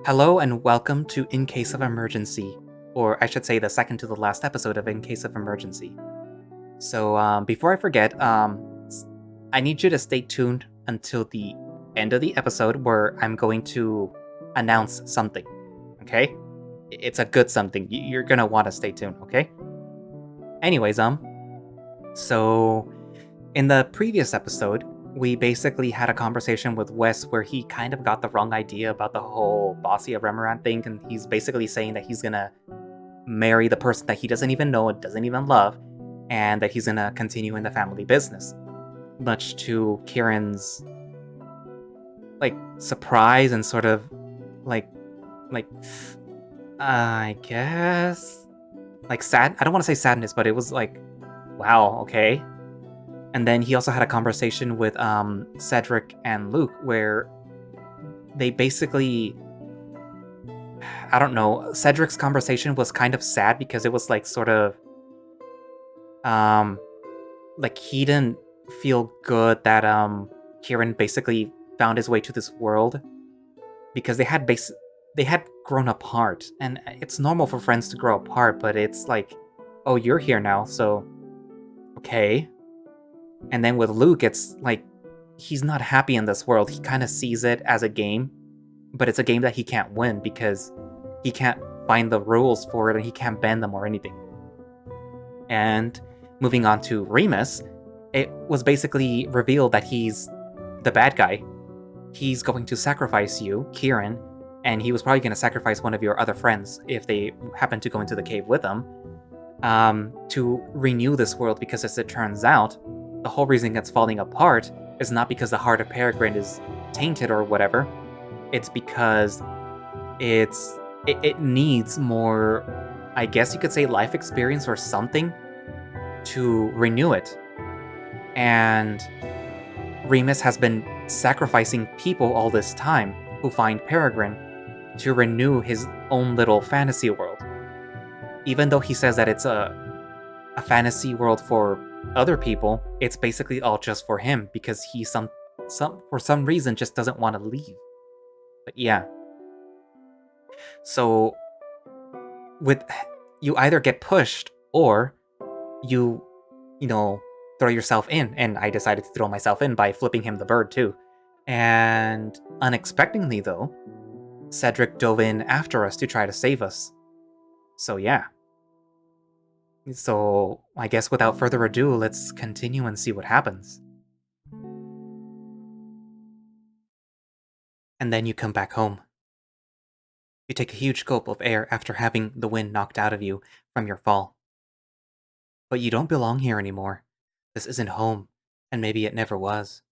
Hello and welcome to In Case of Emergency, or I should say the second to the last episode of In Case of Emergency. So before I forget, I need you to stay tuned until the end of the episode where I'm going to announce something, okay? It's a good something. You're gonna want to stay tuned, okay? Anyways, so in the previous episode, we basically had a conversation with Wes where he kind of got the wrong idea about the whole Bossy of Remoran thing, and he's basically saying that he's gonna marry the person that he doesn't even know and doesn't even love, and that he's gonna continue in the family business. Much to Kieran's surprise and sort of like like I guess sad. I don't want to say sadness, but it was like, wow, okay. And then he also had a conversation with Cedric and Luke where they basically, I don't know, Cedric's conversation was kind of sad because it was like sort of like he didn't feel good that Kieran basically found his way to this world because they had grown apart, and it's normal for friends to grow apart, but it's like, oh, you're here now, so okay. And then with Luke, it's like he's not happy in this world. He kind of sees it as a game, but it's a game that he can't win because he can't find the rules for it and he can't bend them or anything. And moving on to Remus, it was basically revealed that he's the bad guy. He's going to sacrifice you, Kieran, and he was probably going to sacrifice one of your other friends if they happen to go into the cave with him, to renew this world, because as it turns out, the whole reason it's falling apart is not because the heart of Peregrine is tainted or whatever. It's because it needs more, I guess you could say, life experience or something to renew it. And Remus has been sacrificing people all this time who find Peregrine to renew his own little fantasy world. Even though he says that it's a fantasy world for other people, it's basically all just for him because he for some reason just doesn't want to leave. But yeah. So with you either get pushed or you throw yourself in, and I decided to throw myself in by flipping him the bird too. And unexpectedly though, Cedric dove in after us to try to save us. So yeah. So I guess without further ado, let's continue and see what happens. And then you come back home. You take a huge gulp of air after having the wind knocked out of you from your fall. But you don't belong here anymore. This isn't home, and maybe it never was.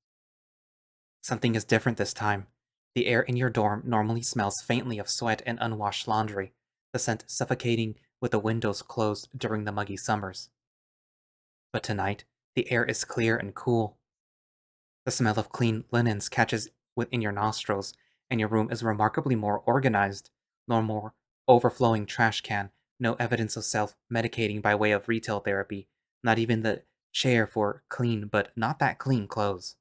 Something is different this time. The air in your dorm normally smells faintly of sweat and unwashed laundry, the scent suffocating with the windows closed during the muggy summers. But tonight, the air is clear and cool. The smell of clean linens catches within your nostrils, and your room is remarkably more organized. No more overflowing trash can, no evidence of self-medicating by way of retail therapy, not even the chair for clean but not that clean clothes.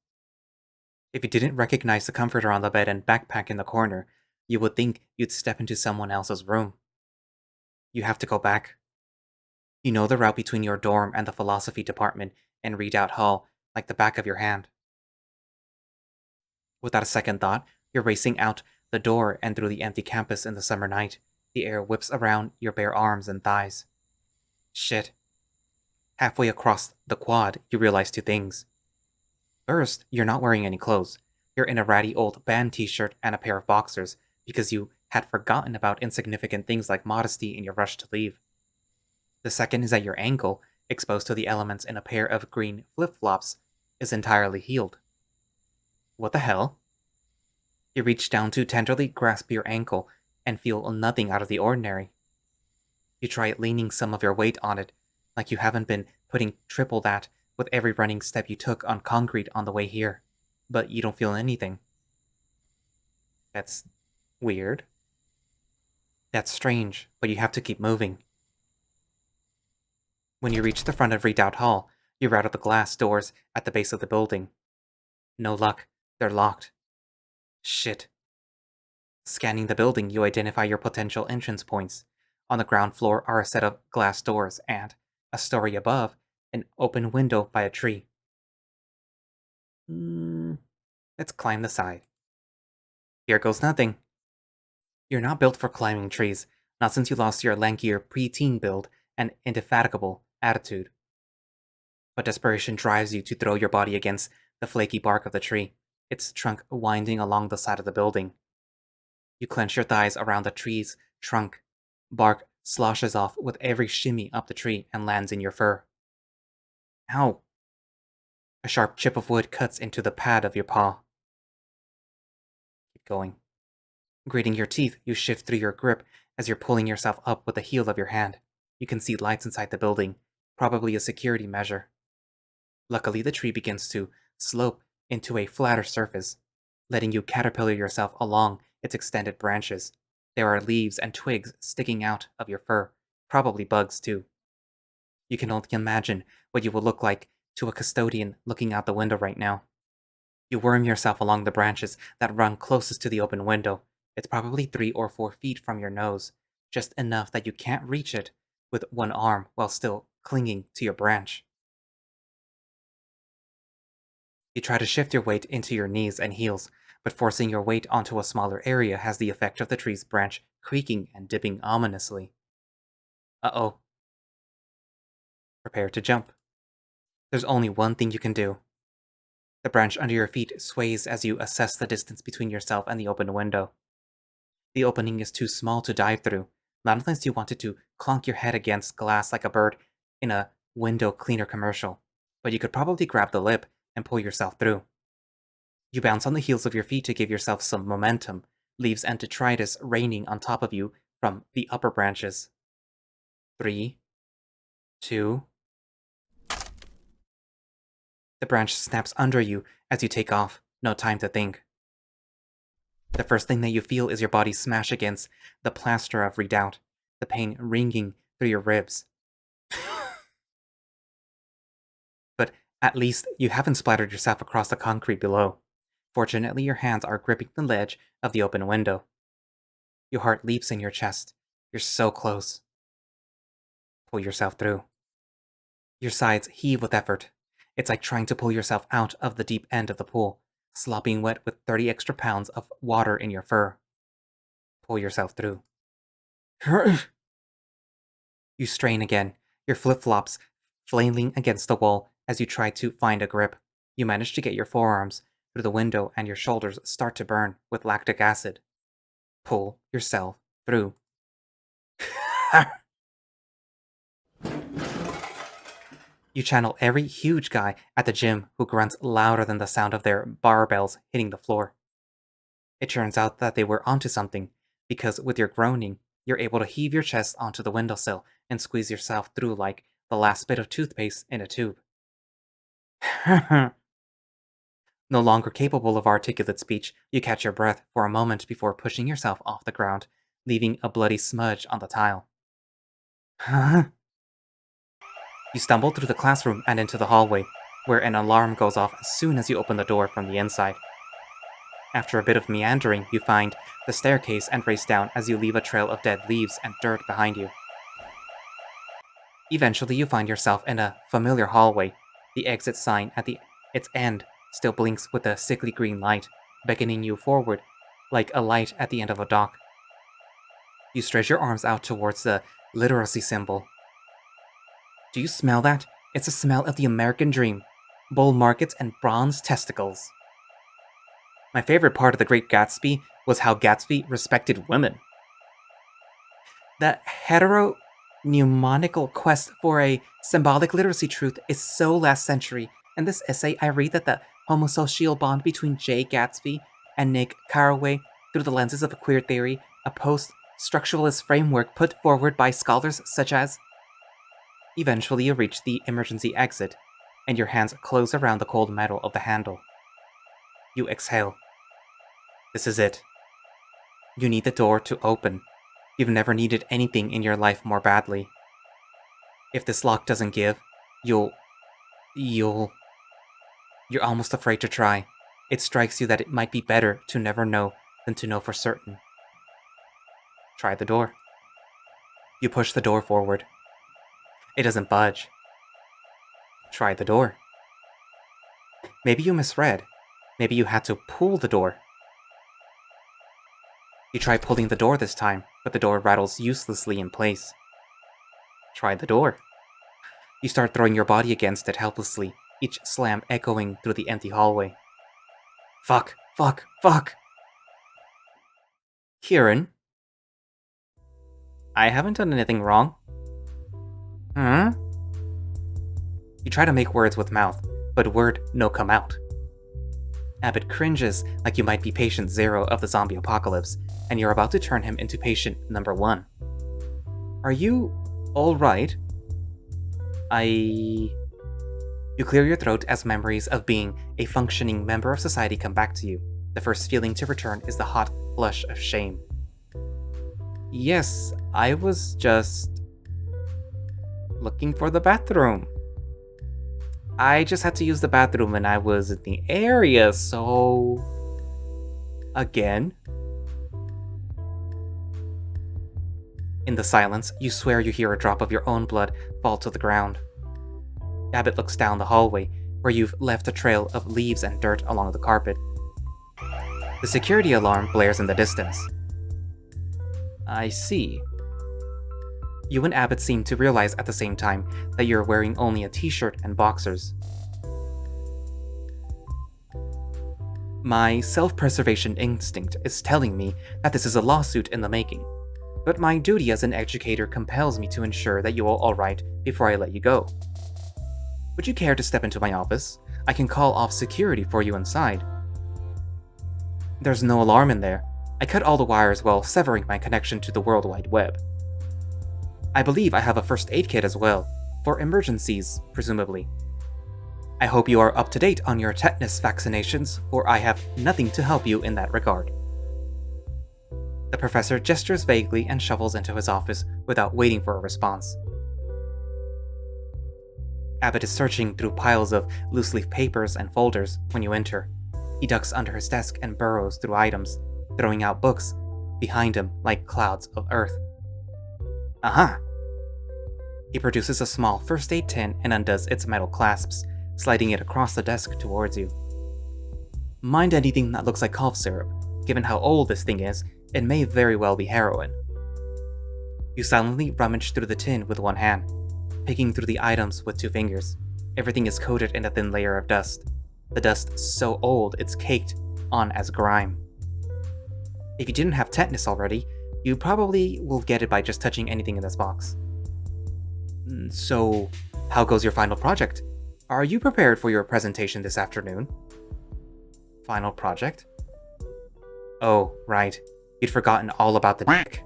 If you didn't recognize the comforter on the bed and backpack in the corner, you would think you'd step into someone else's room. You have to go back. You know the route between your dorm and the philosophy department and Redoubt Hall like the back of your hand. Without a second thought, you're racing out the door and through the empty campus in the summer night. The air whips around your bare arms and thighs. Shit. Halfway across the quad, you realize two things. First, you're not wearing any clothes. You're in a ratty old band t-shirt and a pair of boxers because you had forgotten about insignificant things like modesty in your rush to leave. The second is that your ankle, exposed to the elements in a pair of green flip-flops, is entirely healed. What the hell? You reach down to tenderly grasp your ankle and feel nothing out of the ordinary. You try leaning some of your weight on it, like you haven't been putting triple that with every running step you took on concrete on the way here, but you don't feel anything. That's weird. That's strange, but you have to keep moving. When you reach the front of Redoubt Hall, you rattle the glass doors at the base of the building. No luck, they're locked. Shit. Scanning the building, you identify your potential entrance points. On the ground floor are a set of glass doors and, a story above, an open window by a tree. Let's climb the side. Here goes nothing. You're not built for climbing trees, not since you lost your lankier preteen build and indefatigable attitude. But desperation drives you to throw your body against the flaky bark of the tree, its trunk winding along the side of the building. You clench your thighs around the tree's trunk. Bark sloshes off with every shimmy up the tree and lands in your fur. Ow! A sharp chip of wood cuts into the pad of your paw. Keep going. Grating your teeth, you shift through your grip as you're pulling yourself up with the heel of your hand. You can see lights inside the building, probably a security measure. Luckily, the tree begins to slope into a flatter surface, letting you caterpillar yourself along its extended branches. There are leaves and twigs sticking out of your fur, probably bugs too. You can only imagine what you will look like to a custodian looking out the window right now. You worm yourself along the branches that run closest to the open window. It's probably 3 or 4 feet from your nose, just enough that you can't reach it with one arm while still clinging to your branch. You try to shift your weight into your knees and heels, but forcing your weight onto a smaller area has the effect of the tree's branch creaking and dipping ominously. Uh-oh. Prepare to jump. There's only one thing you can do. The branch under your feet sways as you assess the distance between yourself and the open window. The opening is too small to dive through, not unless you wanted to clonk your head against glass like a bird in a window cleaner commercial, but you could probably grab the lip and pull yourself through. You bounce on the heels of your feet to give yourself some momentum, leaves and detritus raining on top of you from the upper branches. 3, 2... The branch snaps under you as you take off, no time to think. The first thing that you feel is your body smash against the plaster of redoubt, the pain ringing through your ribs. But at least you haven't splattered yourself across the concrete below. Fortunately, your hands are gripping the ledge of the open window. Your heart leaps in your chest. You're so close. Pull yourself through. Your sides heave with effort. It's like trying to pull yourself out of the deep end of the pool, slopping wet with 30 extra pounds of water in your fur. Pull yourself through. You strain again, your flip-flops flailing against the wall as you try to find a grip. You manage to get your forearms through the window and your shoulders start to burn with lactic acid. Pull yourself through. You channel every huge guy at the gym who grunts louder than the sound of their barbells hitting the floor. It turns out that they were onto something, because with your groaning, you're able to heave your chest onto the windowsill and squeeze yourself through like the last bit of toothpaste in a tube. No longer capable of articulate speech, you catch your breath for a moment before pushing yourself off the ground, leaving a bloody smudge on the tile. You stumble through the classroom and into the hallway, where an alarm goes off as soon as you open the door from the inside. After a bit of meandering, you find the staircase and race down as you leave a trail of dead leaves and dirt behind you. Eventually, you find yourself in a familiar hallway. The exit sign at its end still blinks with a sickly green light, beckoning you forward like a light at the end of a dock. You stretch your arms out towards the literacy symbol. Do you smell that? It's the smell of the American dream. Bull markets and bronze testicles. My favorite part of The Great Gatsby was how Gatsby respected women. The hetero-mnemonical quest for a symbolic literacy truth is so last century. In this essay, I read that the homosocial bond between Jay Gatsby and Nick Carraway through the lenses of a queer theory, a post-structuralist framework put forward by scholars such as... Eventually, you reach the emergency exit, and your hands close around the cold metal of the handle. You exhale. This is it. You need the door to open. You've never needed anything in your life more badly. If this lock doesn't give, you're almost afraid to try. It strikes you that it might be better to never know than to know for certain. Try the door. You push the door forward. It doesn't budge. Try the door. Maybe you misread. Maybe you had to pull the door. You try pulling the door this time, but the door rattles uselessly in place. Try the door. You start throwing your body against it helplessly, each slam echoing through the empty hallway. Fuck, fuck, fuck! Kieran? I haven't done anything wrong. You try to make words with mouth, but word no come out. Abbott cringes like you might be patient 0 of the zombie apocalypse, and you're about to turn him into patient number 1. Are you alright? You clear your throat as memories of being a functioning member of society come back to you. The first feeling to return is the hot flush of shame. Yes, I was just looking for the bathroom. I just had to use the bathroom and I was in the area, so... Again? In the silence, you swear you hear a drop of your own blood fall to the ground. Abbott looks down the hallway, where you've left a trail of leaves and dirt along the carpet. The security alarm blares in the distance. I see. You and Abbott seem to realize at the same time that you're wearing only a t-shirt and boxers. My self-preservation instinct is telling me that this is a lawsuit in the making, but my duty as an educator compels me to ensure that you're all right before I let you go. Would you care to step into my office? I can call off security for you inside. There's no alarm in there. I cut all the wires while severing my connection to the World Wide Web. I believe I have a first aid kit as well, for emergencies, presumably. I hope you are up to date on your tetanus vaccinations, for I have nothing to help you in that regard. The professor gestures vaguely and shuffles into his office without waiting for a response. Abbott is searching through piles of loose-leaf papers and folders when you enter. He ducks under his desk and burrows through items, throwing out books behind him like clouds of earth. Aha! He produces a small first aid tin and undoes its metal clasps, sliding it across the desk towards you. Mind anything that looks like cough syrup. Given how old this thing is, it may very well be heroin. You silently rummage through the tin with one hand, picking through the items with 2 fingers. Everything is coated in a thin layer of dust. The dust so old it's caked on as grime. If you didn't have tetanus already, you probably will get it by just touching anything in this box. So, how goes your final project? Are you prepared for your presentation this afternoon? Final project? Oh, right. You'd forgotten all about the dick.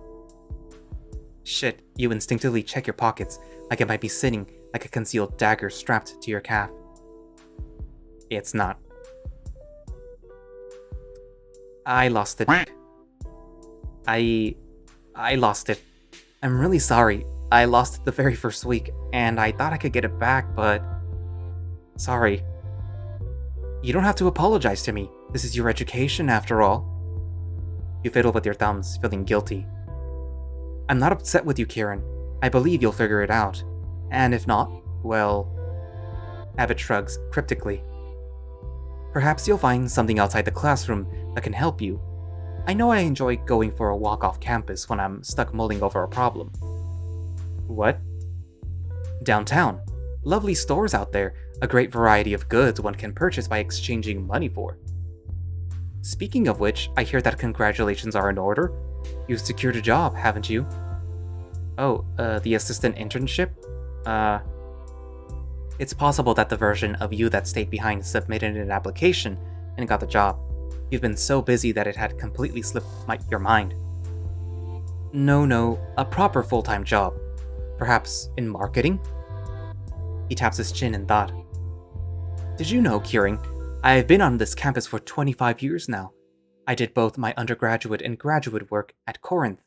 Shit, you instinctively check your pockets like it might be sitting like a concealed dagger strapped to your calf. It's not. I lost it. I lost it. I'm really sorry. I lost it the very first week, and I thought I could get it back, but... Sorry. You don't have to apologize to me. This is your education, after all. You fiddle with your thumbs, feeling guilty. I'm not upset with you, Kieran. I believe you'll figure it out. And if not, well... Abbott shrugs cryptically. Perhaps you'll find something outside the classroom that can help you. I know I enjoy going for a walk off campus when I'm stuck mulling over a problem. What? Downtown. Lovely stores out there, a great variety of goods one can purchase by exchanging money for. Speaking of which, I hear that congratulations are in order. You've secured a job, haven't you? Oh, the assistant internship? It's possible that the version of you that stayed behind submitted an application and got the job. You've been so busy that it had completely slipped your mind. No, a proper full-time job. Perhaps in marketing? He taps his chin in thought. Did you know, Kieran, I've been on this campus for 25 years now. I did both my undergraduate and graduate work at Corinth.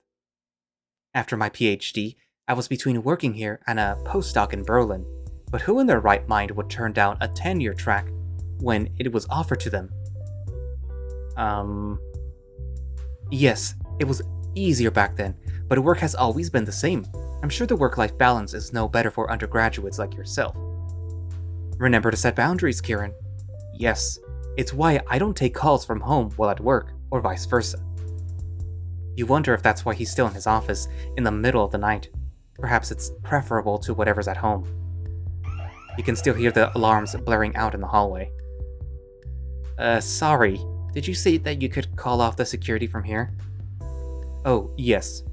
After my PhD, I was between working here and a postdoc in Berlin, but who in their right mind would turn down a tenure track when it was offered to them? Yes, it was easier back then, but work has always been the same. I'm sure the work-life balance is no better for undergraduates like yourself. Remember to set boundaries, Kieran. Yes, it's why I don't take calls from home while at work, or vice versa. You wonder if that's why he's still in his office in the middle of the night. Perhaps it's preferable to whatever's at home. You can still hear the alarms blaring out in the hallway. Sorry, did you say that you could call off the security from here? Oh, yes.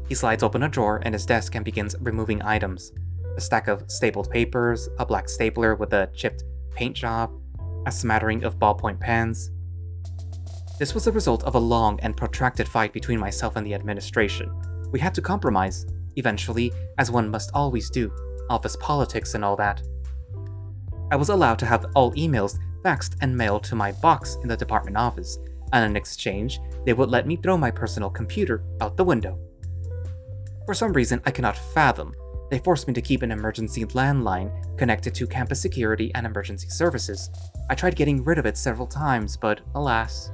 He slides open a drawer in his desk and begins removing items. A stack of stapled papers, a black stapler with a chipped paint job, a smattering of ballpoint pens. This was the result of a long and protracted fight between myself and the administration. We had to compromise, eventually, as one must always do, office politics and all that. I was allowed to have all emails faxed and mailed to my box in the department office, and in exchange, they would let me throw my personal computer out the window. For some reason I cannot fathom, they forced me to keep an emergency landline connected to campus security and emergency services. I tried getting rid of it several times, but alas.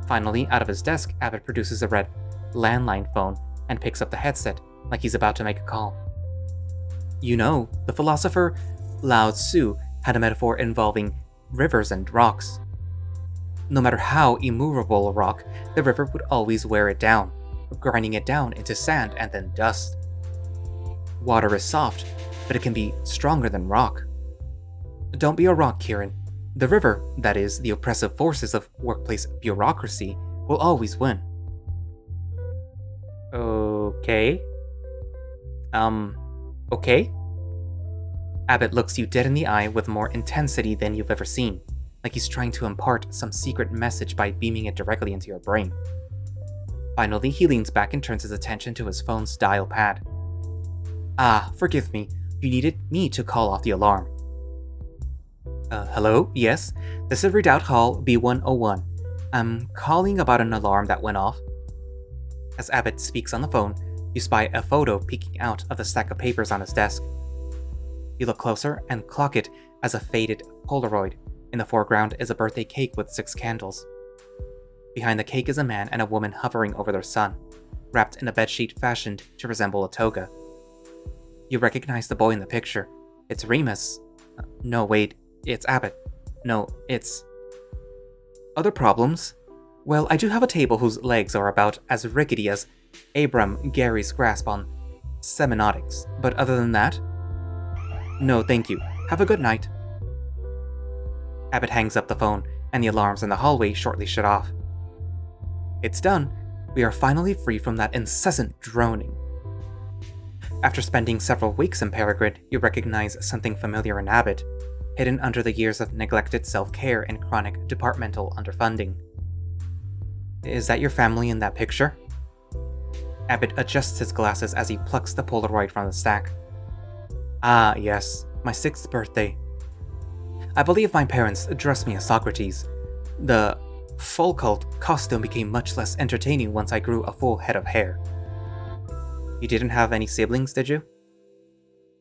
Finally, out of his desk, Abbott produces a red landline phone and picks up the headset, like he's about to make a call. You know, the philosopher Lao Tzu had a metaphor involving rivers and rocks. No matter how immovable a rock, the river would always wear it down, grinding it down into sand and then dust. Water is soft, but it can be stronger than rock. Don't be a rock, Kieran. The river, that is, the oppressive forces of workplace bureaucracy, will always win. Okay? Okay? Abbott looks you dead in the eye with more intensity than you've ever seen, like he's trying to impart some secret message by beaming it directly into your brain. Finally, he leans back and turns his attention to his phone's dial pad. Ah, forgive me, you needed me to call off the alarm. Hello? Yes? This is Redoubt Hall B101. I'm calling about an alarm that went off. As Abbott speaks on the phone, you spy a photo peeking out of the stack of papers on his desk. You look closer and clock it as a faded Polaroid. In the foreground is a birthday cake with 6 candles. Behind the cake is a man and a woman hovering over their son, wrapped in a bedsheet fashioned to resemble a toga. You recognize the boy in the picture. It's Remus. No, wait, it's Abbott. No, it's... Other problems? Well, I do have a table whose legs are about as rickety as Abram Gary's grasp on semiotics, but other than that... No, thank you. Have a good night. Abbott hangs up the phone, and the alarms in the hallway shortly shut off. It's done. We are finally free from that incessant droning. After spending several weeks in Peregrine, you recognize something familiar in Abbott, hidden under the years of neglected self-care and chronic departmental underfunding. Is that your family in that picture? Abbott adjusts his glasses as he plucks the Polaroid from the stack. Ah, yes, my 6th birthday. I believe my parents dressed me as Socrates. The full cult costume became much less entertaining once I grew a full head of hair. You didn't have any siblings, did you?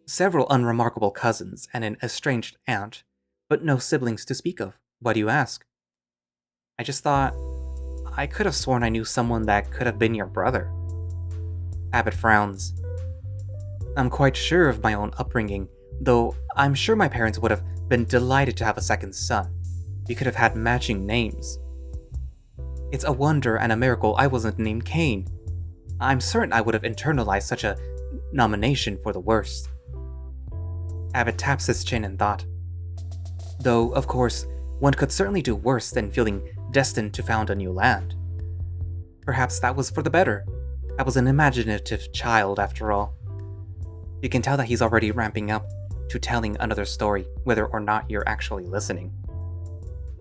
Several unremarkable cousins and an estranged aunt, but no siblings to speak of. Why do you ask? I just thought... I could have sworn I knew someone that could have been your brother. Abbott frowns. I'm quite sure of my own upbringing, though I'm sure my parents would have been delighted to have a second son. We could have had matching names. It's a wonder and a miracle I wasn't named Cain. I'm certain I would have internalized such a nomination for the worst. Abbott taps his chin in thought. Though, of course, one could certainly do worse than feeling destined to found a new land. Perhaps that was for the better. I was an imaginative child, after all. You can tell that he's already ramping up to telling another story, whether or not you're actually listening.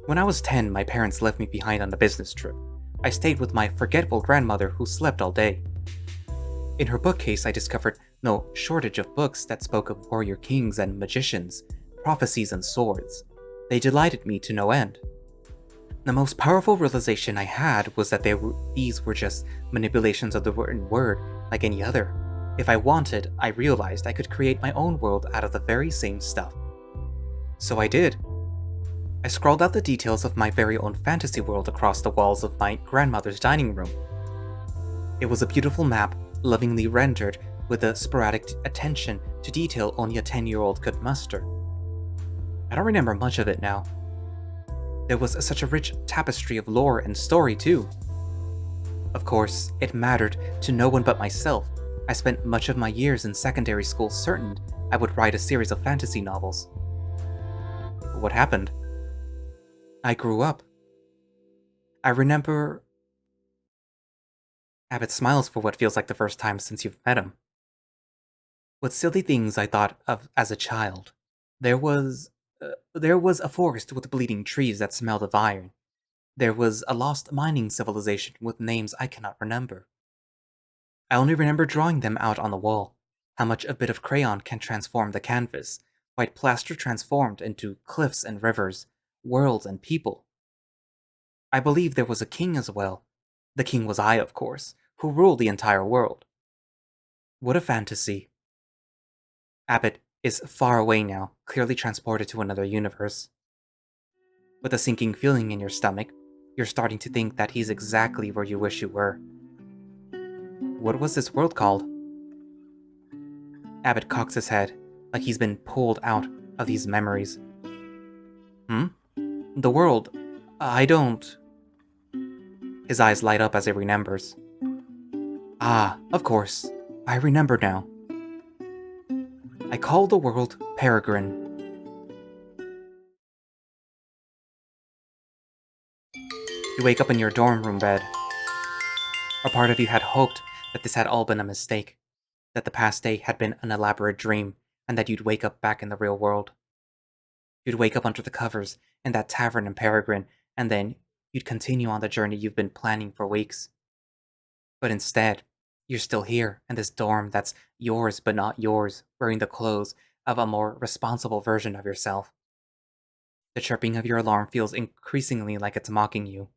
When I was 10, my parents left me behind on a business trip. I stayed with my forgetful grandmother who slept all day. In her bookcase, I discovered no shortage of books that spoke of warrior kings and magicians, prophecies and swords. They delighted me to no end. The most powerful realization I had was that these were just manipulations of the written word, like any other. If I wanted, I realized I could create my own world out of the very same stuff. So I did. I scrawled out the details of my very own fantasy world across the walls of my grandmother's dining room. It was a beautiful map, lovingly rendered, with the sporadic attention to detail only a 10-year-old could muster. I don't remember much of it now. There was such a rich tapestry of lore and story, too. Of course, it mattered to no one but myself. I spent much of my years in secondary school certain I would write a series of fantasy novels. What happened? I grew up. I remember... Abbott smiles for what feels like the first time since you've met him. What silly things I thought of as a child. There was... there was a forest with bleeding trees that smelled of iron. There was a lost mining civilization with names I cannot remember. I only remember drawing them out on the wall. How much a bit of crayon can transform the canvas. White plaster transformed into cliffs and rivers, worlds and people. I believe there was a king as well. The king was I, of course, who ruled the entire world. What a fantasy. Abbott is far away now, clearly transported to another universe. With a sinking feeling in your stomach, you're starting to think that he's exactly where you wish you were. What was this world called? Abbott cocks his head, like he's been pulled out of these memories. The world. I don't... His eyes light up as he remembers. Ah, of course. I remember now. I call the world Peregrine. You wake up in your dorm room bed. A part of you had hoped that this had all been a mistake, that the past day had been an elaborate dream, and that you'd wake up back in the real world. You'd wake up under the covers in that tavern in Peregrine, and then you'd continue on the journey you've been planning for weeks. But instead, you're still here in this dorm that's yours but not yours, wearing the clothes of a more responsible version of yourself. The chirping of your alarm feels increasingly like it's mocking you.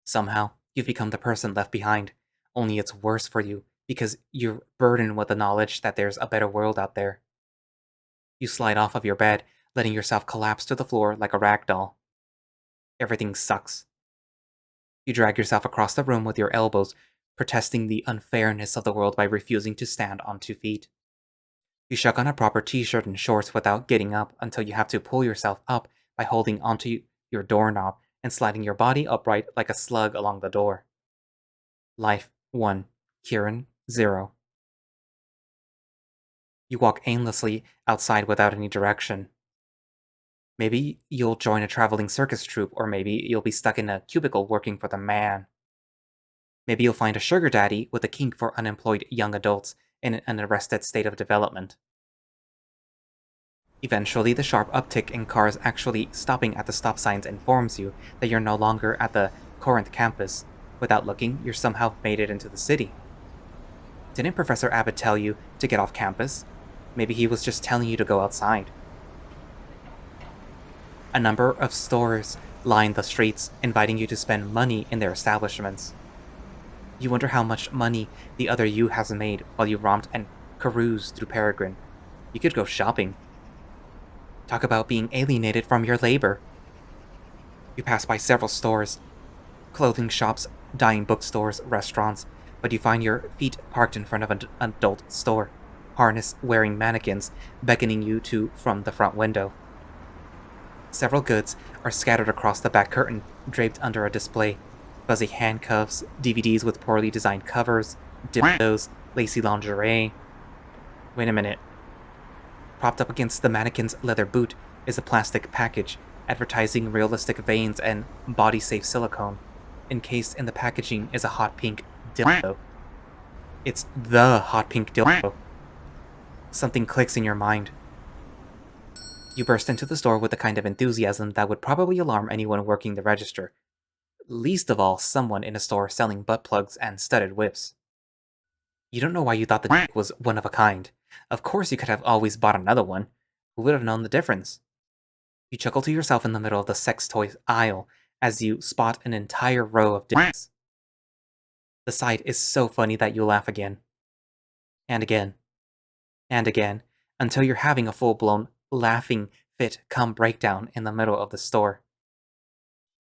Somehow, you've become the person left behind, only it's worse for you because you're burdened with the knowledge that there's a better world out there. You slide off of your bed, letting yourself collapse to the floor like a rag doll. Everything sucks. You drag yourself across the room with your elbows, protesting the unfairness of the world by refusing to stand on 2 feet. You shuck on a proper t-shirt and shorts without getting up until you have to pull yourself up by holding onto your doorknob and sliding your body upright like a slug along the door. Life 1. Kieran 0. You walk aimlessly outside without any direction. Maybe you'll join a traveling circus troupe, or maybe you'll be stuck in a cubicle working for the man. Maybe you'll find a sugar daddy with a kink for unemployed young adults in an arrested state of development. Eventually, the sharp uptick in cars actually stopping at the stop signs informs you that you're no longer at the Corinth campus. Without looking, you're somehow made it into the city. Didn't Professor Abbott tell you to get off campus? Maybe he was just telling you to go outside. A number of stores line the streets, inviting you to spend money in their establishments. You wonder how much money the other you has made while you romped and caroused through Peregrine. You could go shopping. Talk about being alienated from your labor. You pass by several stores, clothing shops, dyeing bookstores, restaurants, but you find your feet parked in front of an adult store, harness-wearing mannequins beckoning you to from the front window. Several goods are scattered across the back curtain, draped under a display. Fuzzy handcuffs, DVDs with poorly designed covers, dildos, lacy lingerie. Wait a minute. Propped up against the mannequin's leather boot is a plastic package, advertising realistic veins and body-safe silicone. Encased in the packaging is a hot pink dildo. It's the hot pink dildo. Something clicks in your mind. You burst into the store with the kind of enthusiasm that would probably alarm anyone working the register. Least of all, someone in a store selling butt plugs and studded whips. You don't know why you thought the dick was one of a kind. Of course you could have always bought another one. Who would have known the difference? You chuckle to yourself in the middle of the sex toy aisle as you spot an entire row of dicks. The sight is so funny that you laugh again. And again. And again, until you're having a full-blown laughing fit come breakdown in the middle of the store.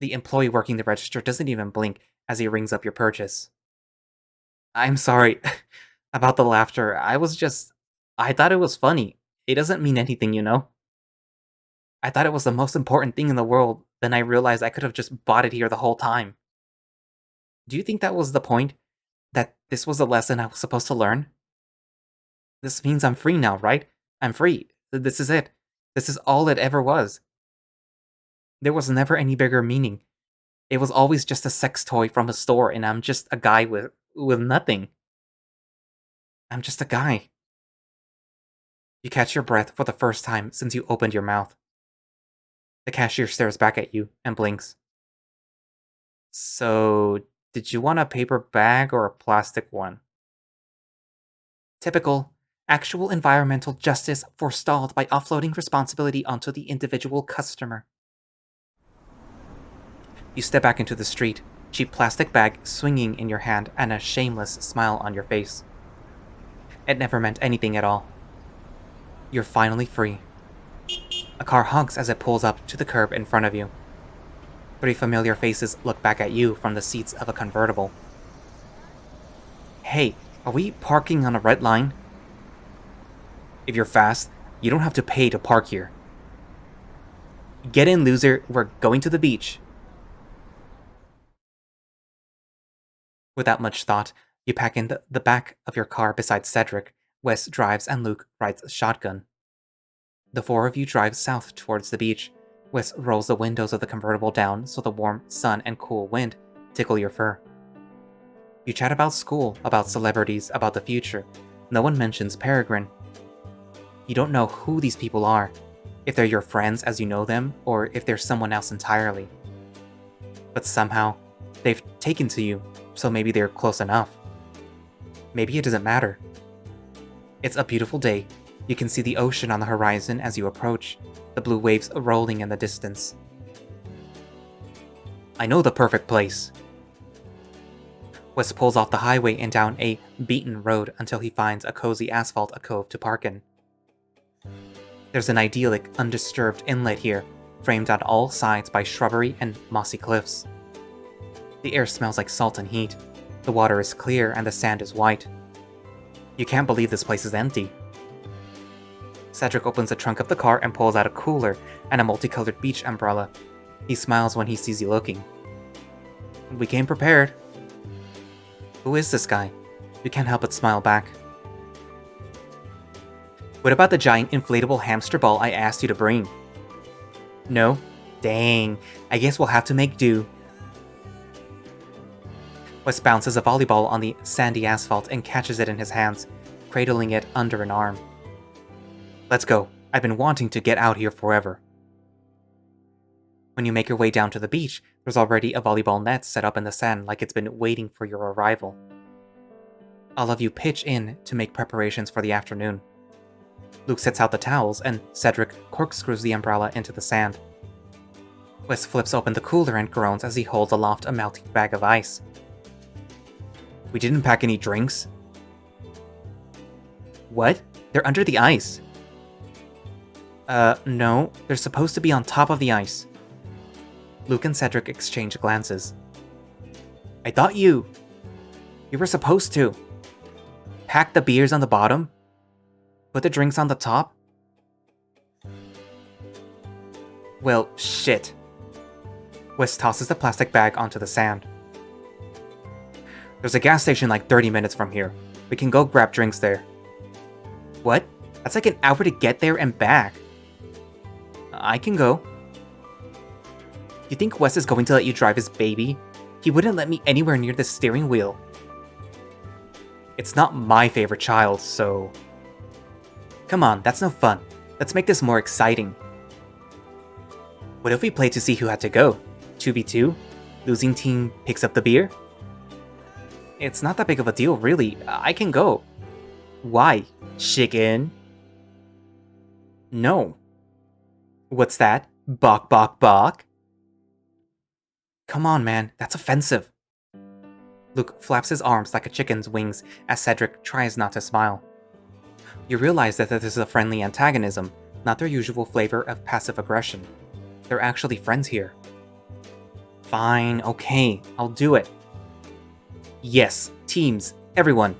The employee working the register doesn't even blink as he rings up your purchase. I'm sorry about the laughter. I thought it was funny. It doesn't mean anything, you know? I thought it was the most important thing in the world, then I realized I could have just bought it here the whole time. Do you think that was the point? That this was a lesson I was supposed to learn? This means I'm free now, right? I'm free. This is it. This is all it ever was. There was never any bigger meaning. It was always just a sex toy from a store, and I'm just a guy with nothing. I'm just a guy. You catch your breath for the first time since you opened your mouth. The cashier stares back at you and blinks. So, did you want a paper bag or a plastic one? Typical. Actual environmental justice forestalled by offloading responsibility onto the individual customer. You step back into the street, cheap plastic bag swinging in your hand and a shameless smile on your face. It never meant anything at all. You're finally free. A car honks as it pulls up to the curb in front of you. 3 familiar faces look back at you from the seats of a convertible. Hey, are we parking on a red line? If you're fast, you don't have to pay to park here. Get in, loser. We're going to the beach. Without much thought, you pack in the back of your car beside Cedric. Wes drives and Luke rides shotgun. The 4 of you drive south towards the beach. Wes rolls the windows of the convertible down so the warm sun and cool wind tickle your fur. You chat about school, about celebrities, about the future. No one mentions Peregrine. You don't know who these people are, if they're your friends as you know them, or if they're someone else entirely. But somehow, they've taken to you, so maybe they're close enough. Maybe it doesn't matter. It's a beautiful day. You can see the ocean on the horizon as you approach, the blue waves rolling in the distance. I know the perfect place. Wes pulls off the highway and down a beaten road until he finds a cozy asphalt cove to park in. There's an idyllic, undisturbed inlet here, framed on all sides by shrubbery and mossy cliffs. The air smells like salt and heat. The water is clear and the sand is white. You can't believe this place is empty. Cedric opens the trunk of the car and pulls out a cooler and a multicolored beach umbrella. He smiles when he sees you looking. We came prepared. Who is this guy? You can't help but smile back. What about the giant inflatable hamster ball I asked you to bring? No? Dang, I guess we'll have to make do. Wes bounces a volleyball on the sandy asphalt and catches it in his hands, cradling it under an arm. Let's go. I've been wanting to get out here forever. When you make your way down to the beach, there's already a volleyball net set up in the sand like it's been waiting for your arrival. All of you pitch in to make preparations for the afternoon. Luke sets out the towels, and Cedric corkscrews the umbrella into the sand. Wes flips open the cooler and groans as he holds aloft a melting bag of ice. We didn't pack any drinks. What? They're under the ice. No. They're supposed to be on top of the ice. Luke and Cedric exchange glances. I thought you were supposed to. Pack the beers on the bottom? Put the drinks on the top? Well, shit. Wes tosses the plastic bag onto the sand. There's a gas station like 30 minutes from here. We can go grab drinks there. What? That's like an hour to get there and back. I can go. You think Wes is going to let you drive his baby? He wouldn't let me anywhere near the steering wheel. It's not my favorite child, so... Come on, that's no fun. Let's make this more exciting. What if we played to see who had to go? 2v2? Losing team picks up the beer? It's not that big of a deal, really. I can go. Why? Chicken? No. What's that? Bok bok bok? Come on, man. That's offensive. Luke flaps his arms like a chicken's wings as Cedric tries not to smile. You realize that this is a friendly antagonism, not their usual flavor of passive aggression. They're actually friends here. Fine, okay, I'll do it. Yes, teams, Everyone.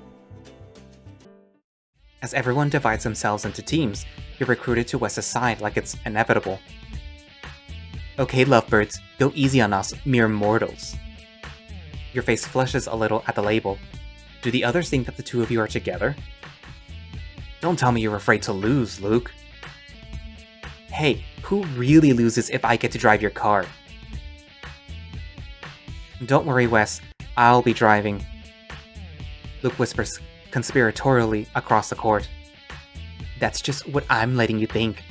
As everyone divides themselves into teams, you're recruited to Wes's side like it's inevitable. Okay, lovebirds, go easy on us, mere mortals. Your face flushes a little at the label. Do the others think that the two of you are together? Don't tell me you're afraid to lose, Luke. Hey, who really loses if I get to drive your car? Don't worry, Wes. I'll be driving. Luke whispers conspiratorially across the court. That's just what I'm letting you think.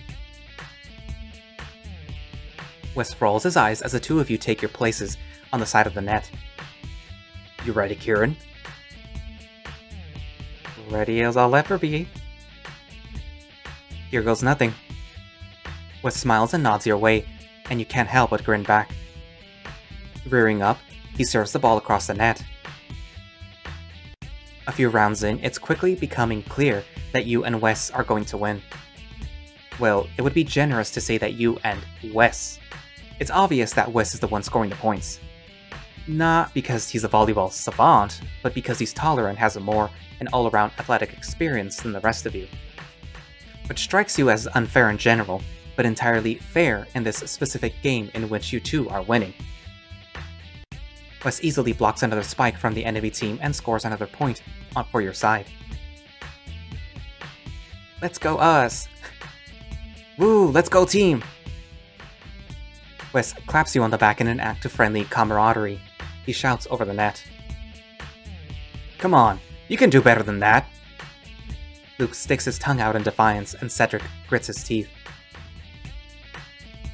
Wes rolls his eyes as the two of you take your places on the side of the net. You ready, Kieran? Ready as I'll ever be. Here goes nothing. Wes smiles and nods your way, and you can't help but grin back. Rearing up, he serves the ball across the net. A few rounds in, it's quickly becoming clear that you and Wes are going to win. Well, it would be generous to say that you and Wes. It's obvious that Wes is the one scoring the points. Not because he's a volleyball savant, but because he's taller and has a more an all-around athletic experience than the rest of you. Which strikes you as unfair in general, but entirely fair in this specific game in which you two are winning. Wes easily blocks another spike from the enemy team and scores another point for your side. Let's go us! Woo, let's go team! Wes claps you on the back in an act of friendly camaraderie. He shouts over the net. Come on, you can do better than that! Luke sticks his tongue out in defiance and Cedric grits his teeth.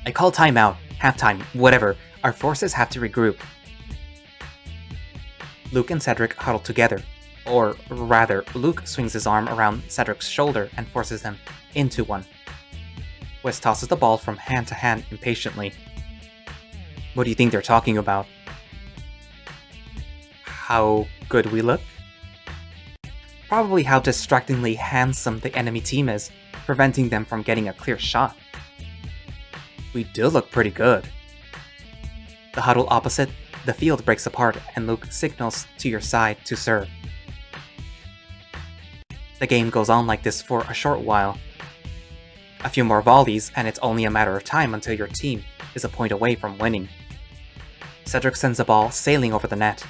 I call timeout, halftime, whatever. Our forces have to regroup. Luke and Cedric huddle together. Or rather, Luke swings his arm around Cedric's shoulder and forces him into one. Wes tosses the ball from hand to hand impatiently. What do you think they're talking about? How good we look? Probably how distractingly handsome the enemy team is, preventing them from getting a clear shot. We do look pretty good. The huddle opposite, the field breaks apart and Luke signals to your side to serve. The game goes on like this for a short while. A few more volleys and it's only a matter of time until your team is a point away from winning. Cedric sends the ball sailing over the net.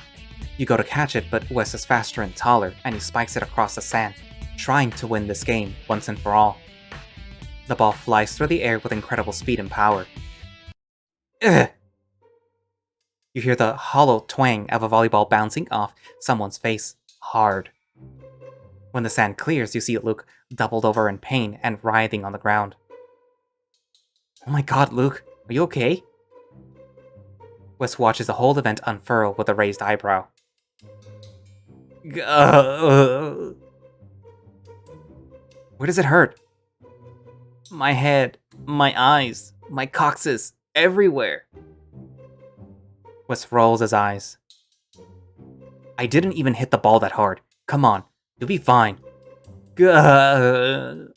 You go to catch it, but Wes is faster and taller, and he spikes it across the sand, trying to win this game once and for all. The ball flies through the air with incredible speed and power. Ugh! You hear the hollow twang of a volleyball bouncing off someone's face, hard. When the sand clears, you see Luke doubled over in pain and writhing on the ground. Oh my god, Luke, are you okay? Wes watches the whole event unfurl with a raised eyebrow. Where does it hurt? My head, my eyes, my coccyx, everywhere. Wes rolls his eyes. I didn't even hit the ball that hard. Come on, you'll be fine. Wes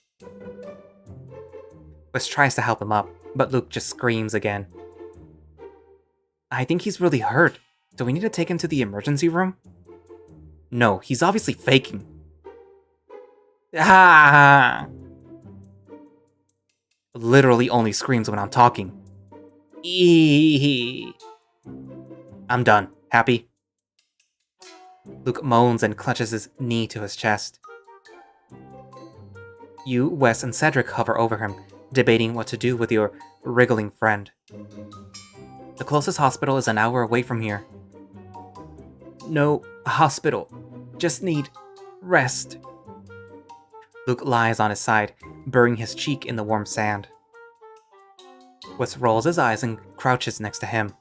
tries to help him up, but Luke just screams again. I think he's really hurt. Do we need to take him to the emergency room? No, he's obviously faking. Ah! Literally only screams when I'm talking. Eee. I'm done. Happy? Luke moans and clutches his knee to his chest. You, Wes, and Cedric hover over him, debating what to do with your wriggling friend. The closest hospital is an hour away from here. No hospital. Just need rest. Luke lies on his side, burying his cheek in the warm sand. Wes rolls his eyes and crouches next to him.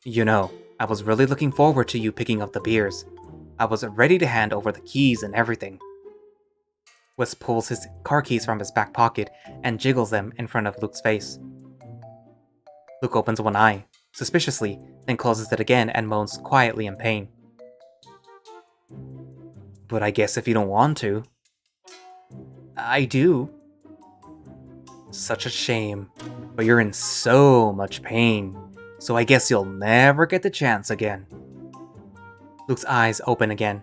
You know, I was really looking forward to you picking up the beers. I was ready to hand over the keys and everything. Wes pulls his car keys from his back pocket and jiggles them in front of Luke's face. Luke opens one eye, suspiciously, then closes it again and moans quietly in pain. But I guess if you don't want to. I do. Such a shame, but you're in so much pain, so I guess you'll never get the chance again. Luke's eyes open again,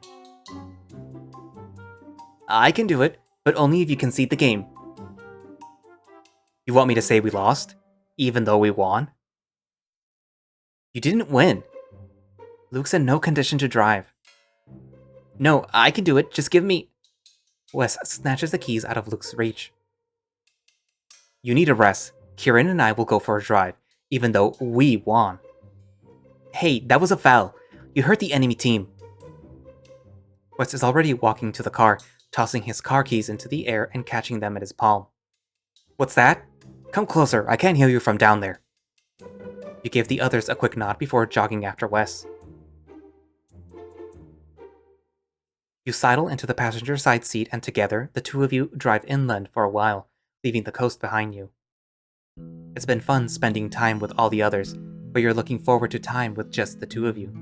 I can do it, but only if you concede the game. You want me to say we lost, even though we won? You didn't win. Luke's in no condition to drive. No, I can do it, just give me... Wes snatches the keys out of Luke's reach. You need a rest. Kieran and I will go for a drive, even though we won. Hey, that was a foul. You hurt the enemy team. Wes is already walking to the car, tossing his car keys into the air and catching them in his palm. What's that? Come closer, I can't hear you from down there. You give the others a quick nod before jogging after Wes. You sidle into the passenger side seat and together, the two of you drive inland for a while, leaving the coast behind you. It's been fun spending time with all the others, but you're looking forward to time with just the two of you.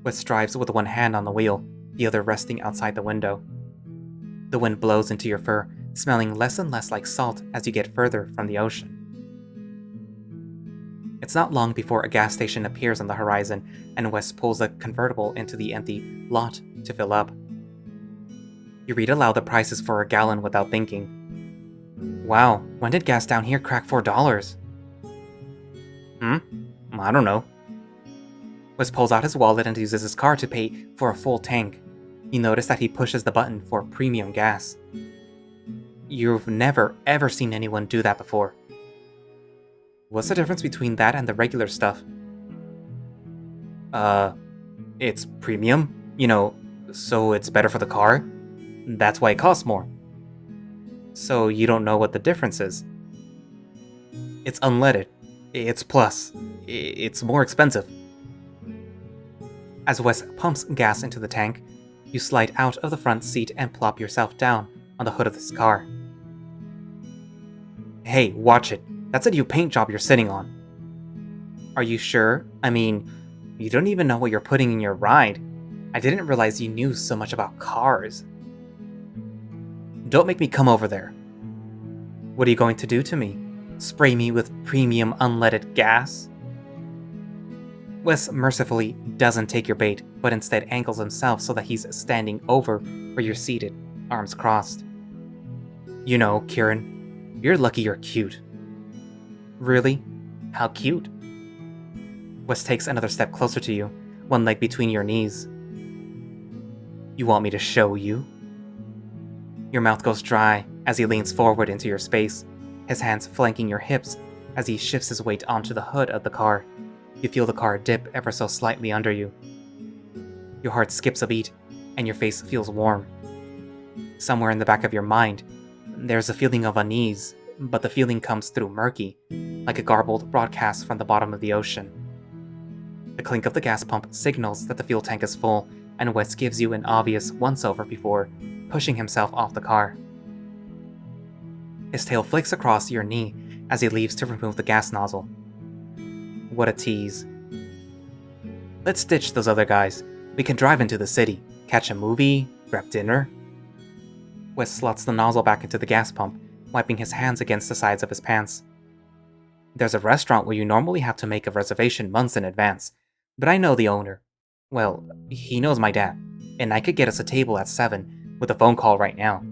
Wes drives with one hand on the wheel, the other resting outside the window. The wind blows into your fur, smelling less and less like salt as you get further from the ocean. It's not long before a gas station appears on the horizon, and Wes pulls a convertible into the empty lot to fill up. You read aloud the prices for a gallon without thinking. Wow, when did gas down here crack $4? I don't know. Wes pulls out his wallet and uses his card to pay for a full tank. You notice that he pushes the button for premium gas. You've never ever seen anyone do that before. What's the difference between that and the regular stuff? It's premium, so it's better for the car. That's why it costs more. So you don't know what the difference is. It's unleaded. It's plus. It's more expensive. As Wes pumps gas into the tank, you slide out of the front seat and plop yourself down on the hood of this car. Hey, watch it. That's a new paint job you're sitting on. Are you sure? I mean, you don't even know what you're putting in your ride. I didn't realize you knew so much about cars. Don't make me come over there. What are you going to do to me? Spray me with premium unleaded gas? Wes mercifully doesn't take your bait, but instead angles himself so that he's standing over where you're seated, arms crossed. Kieran, you're lucky you're cute. Really? How cute? Wes takes another step closer to you, one leg between your knees. You want me to show you? Your mouth goes dry as he leans forward into your space, his hands flanking your hips as he shifts his weight onto the hood of the car. You feel the car dip ever so slightly under you. Your heart skips a beat, and your face feels warm. Somewhere in the back of your mind, there's a feeling of unease, but the feeling comes through murky, like a garbled broadcast from the bottom of the ocean. The clink of the gas pump signals that the fuel tank is full, and Wes gives you an obvious once-over before pushing himself off the car. His tail flicks across your knee as he leaves to remove the gas nozzle. What a tease. Let's ditch those other guys. We can drive into the city, catch a movie, grab dinner. Wes slots the nozzle back into the gas pump, wiping his hands against the sides of his pants. There's a restaurant where you normally have to make a reservation months in advance, but I know the owner. Well, he knows my dad, and I could get us a table at 7 with a phone call right now.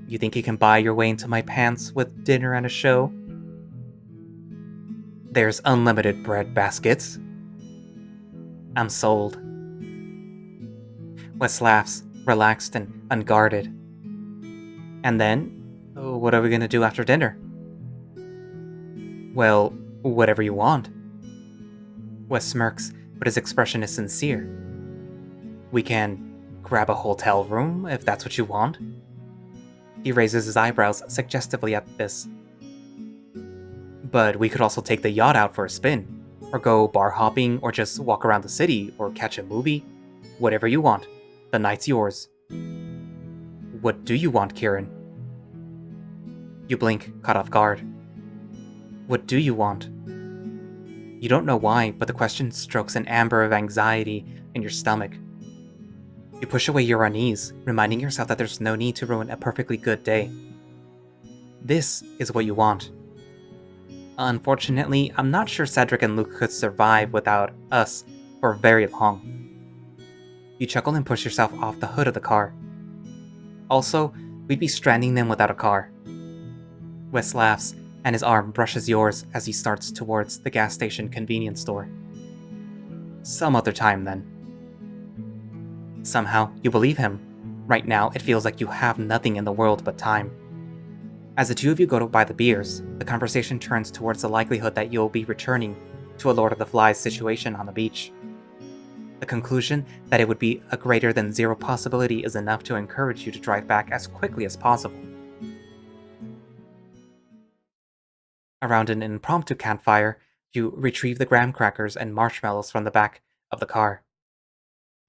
You think you can buy your way into my pants with dinner and a show? There's unlimited bread baskets. I'm sold. Wes laughs, relaxed and unguarded. And then, what are we gonna do after dinner? Well, whatever you want. Wes smirks, but his expression is sincere. We can grab a hotel room if that's what you want. He raises his eyebrows suggestively at this. But we could also take the yacht out for a spin, or go bar hopping, or just walk around the city, or catch a movie. Whatever you want. The night's yours. What do you want, Kieran? You blink, caught off guard. What do you want? You don't know why, but the question strokes an amber of anxiety in your stomach. You push away your unease, reminding yourself that there's no need to ruin a perfectly good day. This is what you want. Unfortunately, I'm not sure Cedric and Luke could survive without us for very long. You chuckle and push yourself off the hood of the car. Also, we'd be stranding them without a car. Wes laughs, and his arm brushes yours as he starts towards the gas station convenience store. Some other time, then. Somehow, you believe him. Right now, it feels like you have nothing in the world but time. As the two of you go to buy the beers, the conversation turns towards the likelihood that you'll be returning to a Lord of the Flies situation on the beach. The conclusion that it would be a greater than zero possibility is enough to encourage you to drive back as quickly as possible. Around an impromptu campfire, you retrieve the graham crackers and marshmallows from the back of the car.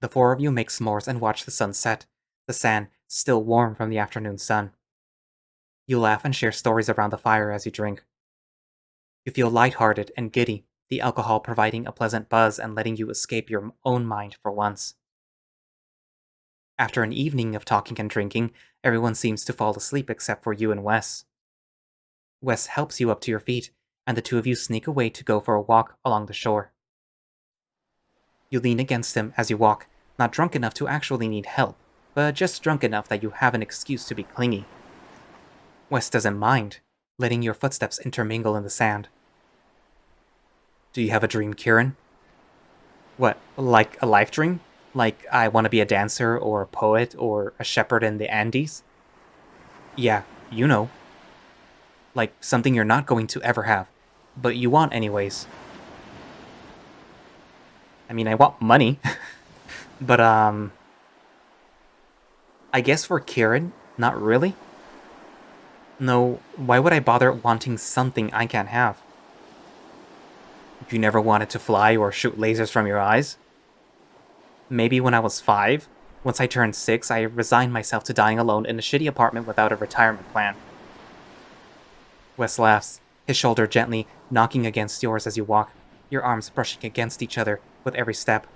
The four of you make s'mores and watch the sun set, the sand still warm from the afternoon sun. You laugh and share stories around the fire as you drink. You feel lighthearted and giddy, the alcohol providing a pleasant buzz and letting you escape your own mind for once. After an evening of talking and drinking, everyone seems to fall asleep except for you and Wes. Wes helps you up to your feet, and the two of you sneak away to go for a walk along the shore. You lean against him as you walk, not drunk enough to actually need help, but just drunk enough that you have an excuse to be clingy. Wes doesn't mind, letting your footsteps intermingle in the sand. Do you have a dream, Kieran? What, like a life dream? Like I want to be a dancer or a poet or a shepherd in the Andes? Yeah, you know. Like something you're not going to ever have, but you want anyways. I mean, I want money, but I guess for Kieran, not really. No, why would I bother wanting something I can't have? You never wanted to fly or shoot lasers from your eyes? Maybe when I was 5. Once I turned 6, I resigned myself to dying alone in a shitty apartment without a retirement plan. Wes laughs, his shoulder gently knocking against yours as you walk, your arms brushing against each other with every step.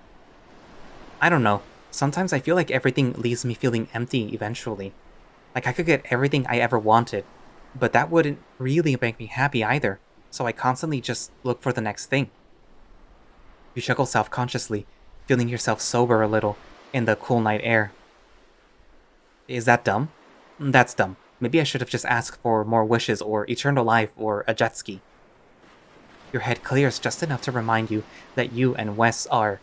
I don't know, sometimes I feel like everything leaves me feeling empty eventually. Like I could get everything I ever wanted, but that wouldn't really make me happy either, so I constantly just look for the next thing. You chuckle self-consciously, feeling yourself sober a little in the cool night air. Is that dumb? That's dumb. Maybe I should have just asked for more wishes or eternal life or a jet ski. Your head clears just enough to remind you that you and Wes are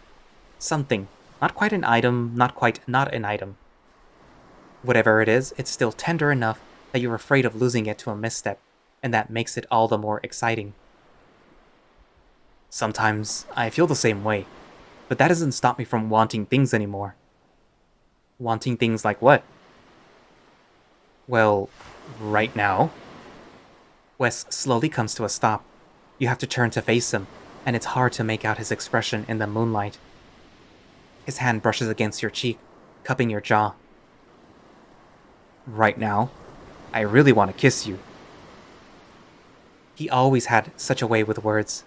something. Not quite an item, not quite not an item. Whatever it is, it's still tender enough that you're afraid of losing it to a misstep, and that makes it all the more exciting. Sometimes I feel the same way, but that doesn't stop me from wanting things anymore. Wanting things like what? Well, right now. Wes slowly comes to a stop. You have to turn to face him, and it's hard to make out his expression in the moonlight. His hand brushes against your cheek, cupping your jaw. Right now, I really want to kiss you. He always had such a way with words.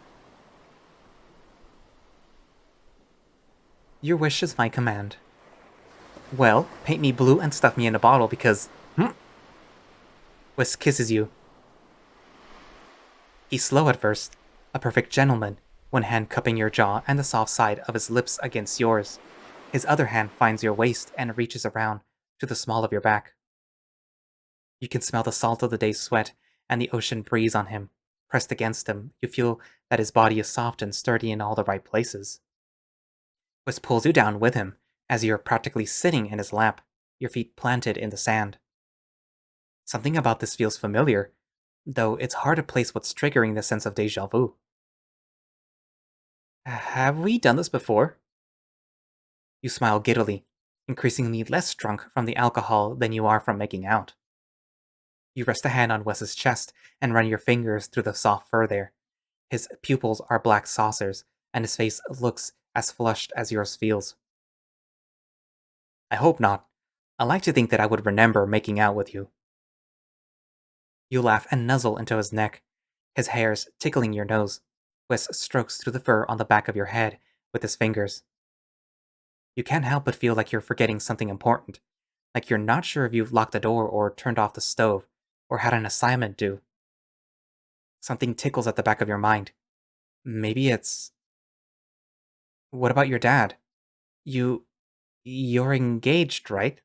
Your wish is my command. Well, paint me blue and stuff me in a bottle because... Wes kisses you. He's slow at first, a perfect gentleman, one hand cupping your jaw and the soft side of his lips against yours. His other hand finds your waist and reaches around to the small of your back. You can smell the salt of the day's sweat and the ocean breeze on him. Pressed against him, you feel that his body is soft and sturdy in all the right places. Wes pulls you down with him as you're practically sitting in his lap, your feet planted in the sand. Something about this feels familiar, though it's hard to place what's triggering the sense of deja vu. Have we done this before? You smile giddily, increasingly less drunk from the alcohol than you are from making out. You rest a hand on Wes's chest and run your fingers through the soft fur there. His pupils are black saucers, and his face looks as flushed as yours feels. I hope not. I like to think that I would remember making out with you. You laugh and nuzzle into his neck, his hairs tickling your nose. Wes strokes through the fur on the back of your head with his fingers. You can't help but feel like you're forgetting something important, like you're not sure if you've locked the door or turned off the stove, or had an assignment due. Something tickles at the back of your mind. Maybe it's... What about your dad? You're engaged, right?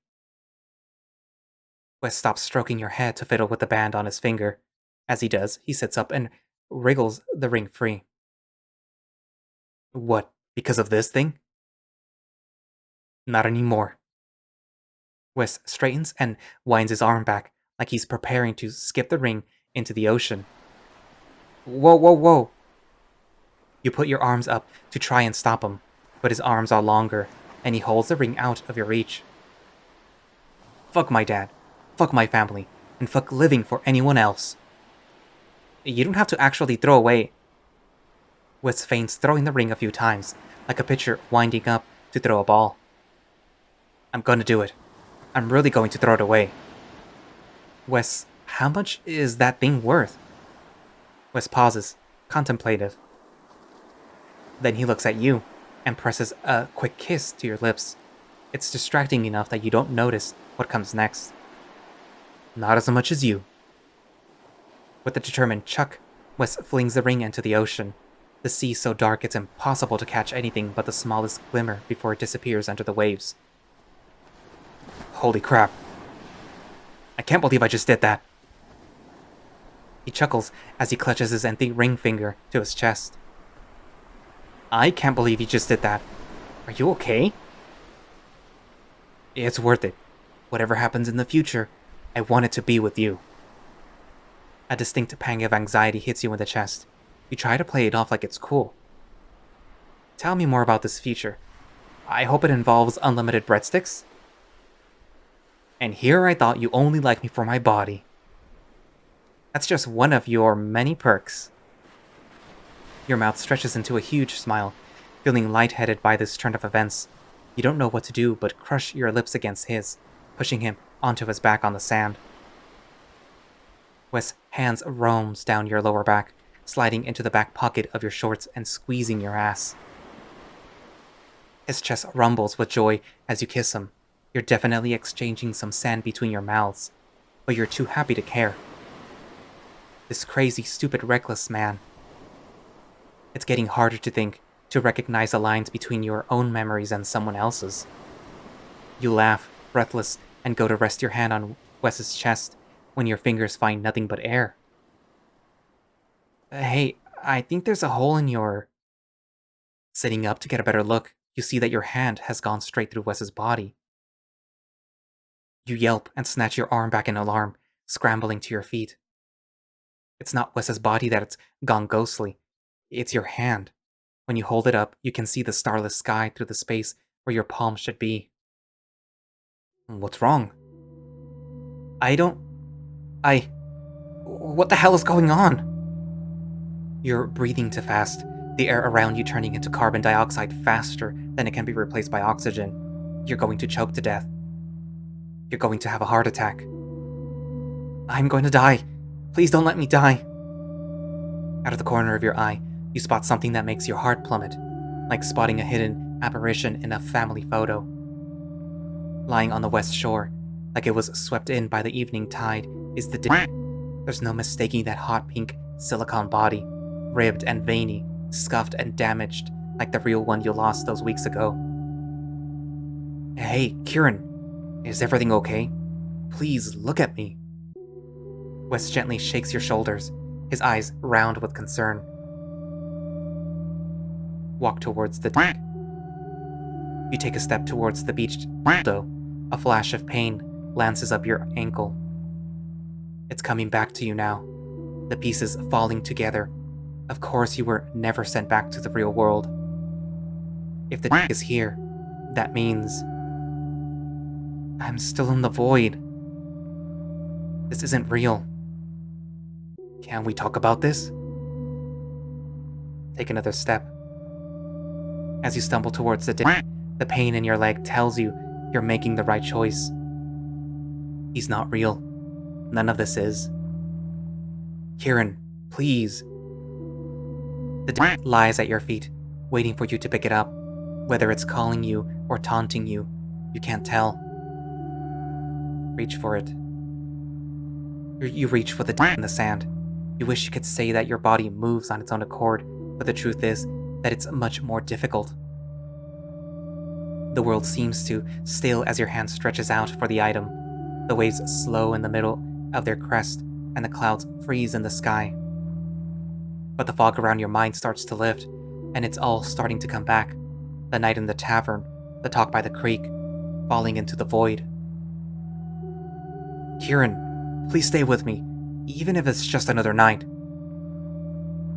Wes stops stroking your head to fiddle with the band on his finger. As he does, he sits up and wriggles the ring free. What, because of this thing? Not anymore. Wes straightens and winds his arm back like he's preparing to skip the ring into the ocean. Whoa, whoa, whoa! You put your arms up to try and stop him, but his arms are longer, and he holds the ring out of your reach. Fuck my dad, fuck my family, and fuck living for anyone else. You don't have to actually throw away. Wes feigns throwing the ring a few times, like a pitcher winding up to throw a ball. I'm gonna do it. I'm really going to throw it away. Wes, how much is that thing worth? Wes pauses, contemplative. Then he looks at you and presses a quick kiss to your lips. It's distracting enough that you don't notice what comes next. Not as much as you. With a determined chuck, Wes flings the ring into the ocean. The sea so dark it's impossible to catch anything but the smallest glimmer before it disappears under the waves. Holy crap. I can't believe I just did that. He chuckles as he clutches his empty ring finger to his chest. I can't believe you just did that. Are you okay? It's worth it. Whatever happens in the future, I want it to be with you. A distinct pang of anxiety hits you in the chest. You try to play it off like it's cool. Tell me more about this future. I hope it involves unlimited breadsticks. And here I thought you only liked me for my body. That's just one of your many perks. Your mouth stretches into a huge smile, feeling lightheaded by this turn of events. You don't know what to do but crush your lips against his, pushing him onto his back on the sand. Wes' hands roams down your lower back, sliding into the back pocket of your shorts and squeezing your ass. His chest rumbles with joy as you kiss him. You're definitely exchanging some sand between your mouths, but you're too happy to care. This crazy, stupid, reckless man. It's getting harder to think, to recognize the lines between your own memories and someone else's. You laugh, breathless, and go to rest your hand on Wes's chest when your fingers find nothing but air. Hey, I think there's a hole in your... Sitting up to get a better look, you see that your hand has gone straight through Wes's body. You yelp and snatch your arm back in alarm, scrambling to your feet. It's not Wes's body that's gone ghostly. It's your hand. When you hold it up, you can see the starless sky through the space where your palm should be. What's wrong? What the hell is going on? You're breathing too fast, the air around you turning into carbon dioxide faster than it can be replaced by oxygen. You're going to choke to death. You're going to have a heart attack. I'm going to die. Please don't let me die. Out of the corner of your eye, you spot something that makes your heart plummet, like spotting a hidden apparition in a family photo. Lying on the west shore, like it was swept in by the evening tide, is the There's no mistaking that hot pink silicone body, ribbed and veiny, scuffed and damaged, like the real one you lost those weeks ago. Hey, Kieran, is everything okay? Please look at me. Wes gently shakes your shoulders, his eyes round with concern. Walk towards the deck. You take a step towards the beach, though. A flash of pain lances up your ankle. It's coming back to you now, the pieces falling together. Of course you were never sent back to the real world. If the deck is here, that means... I'm still in the void. This isn't real. Can we talk about this? Take another step. As you stumble towards the deck, the pain in your leg tells you you're making the right choice. He's not real. None of this is. Kieran, please. The deck lies at your feet, waiting for you to pick it up. Whether it's calling you or taunting you, you can't tell. Reach for it. You reach for the deck in the sand. You wish you could say that your body moves on its own accord, but the truth is that it's much more difficult. The world seems to still as your hand stretches out for the item. The waves slow in the middle of their crest, and the clouds freeze in the sky. But the fog around your mind starts to lift, and it's all starting to come back. The night in the tavern, the talk by the creek, falling into the void. Kieran, please stay with me, even if it's just another night.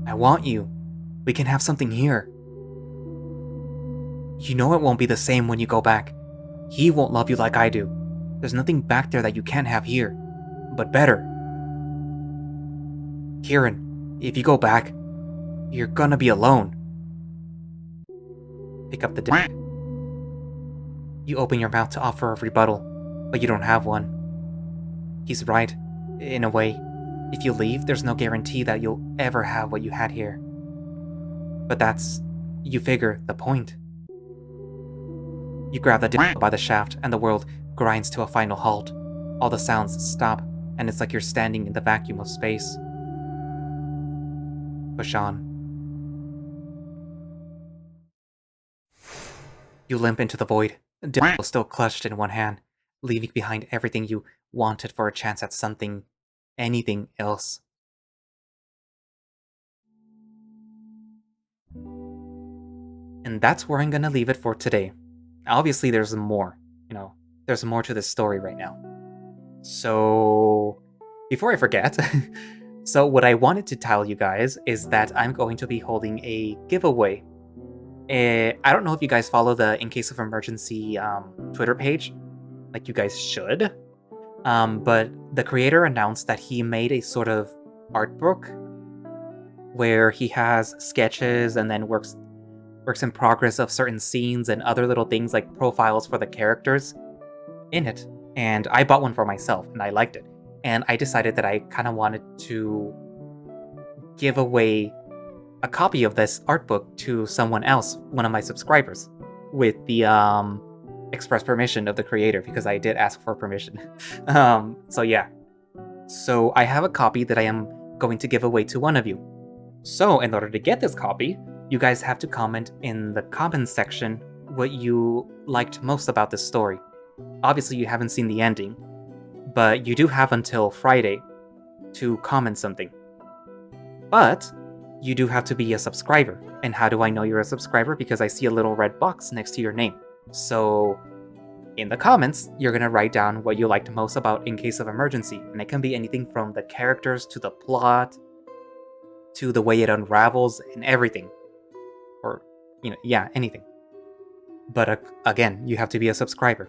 I want you. We can have something here. You know it won't be the same when you go back. He won't love you like I do. There's nothing back there that you can't have here, but better. Kieran, if you go back, you're gonna be alone. Pick up the dick. You open your mouth to offer a rebuttal, but you don't have one. He's right, in a way. If you leave, there's no guarantee that you'll ever have what you had here. But that's, you figure, the point. You grab the dick by the shaft, and the world grinds to a final halt. All the sounds stop, and it's like you're standing in the vacuum of space. Push on. You limp into the void, dildo still clutched in one hand, leaving behind everything you wanted for a chance at something, anything else. And that's where I'm gonna leave it for today. Obviously, there's more. There's more to this story right now. So, before I forget, so what I wanted to tell you guys is that I'm going to be holding a giveaway. I don't know if you guys follow the In Case of Emergency Twitter page, like you guys should. But the creator announced that he made a sort of art book where he has sketches and then works in progress of certain scenes and other little things like profiles for the characters in it. And I bought one for myself and I liked it. And I decided that I kind of wanted to give away a copy of this art book to someone else, one of my subscribers, with the express permission of the creator, because I did ask for permission. So yeah. So I have a copy that I am going to give away to one of you. So in order to get this copy, you guys have to comment in the comments section what you liked most about this story. Obviously you haven't seen the ending, but you do have until Friday to comment something. But you do have to be a subscriber. And how do I know you're a subscriber? Because I see a little red box next to your name. So in the comments, you're going to write down what you liked most about In Case of Emergency. And it can be anything from the characters to the plot to the way it unravels and everything. Or, yeah, anything. But again, you have to be a subscriber.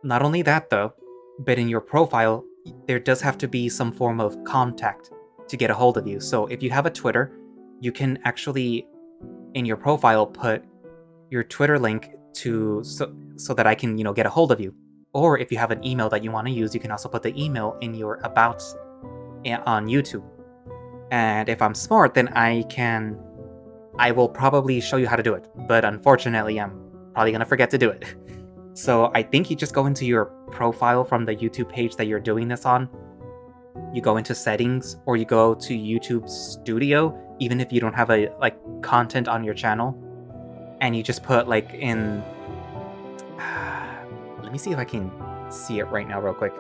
Not only that though, but in your profile, there does have to be some form of contact to get a hold of you. So if you have a Twitter, you can actually, in your profile, put your Twitter link to so that I can, get a hold of you. Or if you have an email that you want to use, you can also put the email in your abouts on YouTube. And if I'm smart, then I will probably show you how to do it. But unfortunately, I'm probably going to forget to do it. So I think you just go into your profile from the YouTube page that you're doing this on. You go into settings, or you go to YouTube Studio, even if you don't have a content on your channel. And you just put in... let me see if I can see it right now real quick.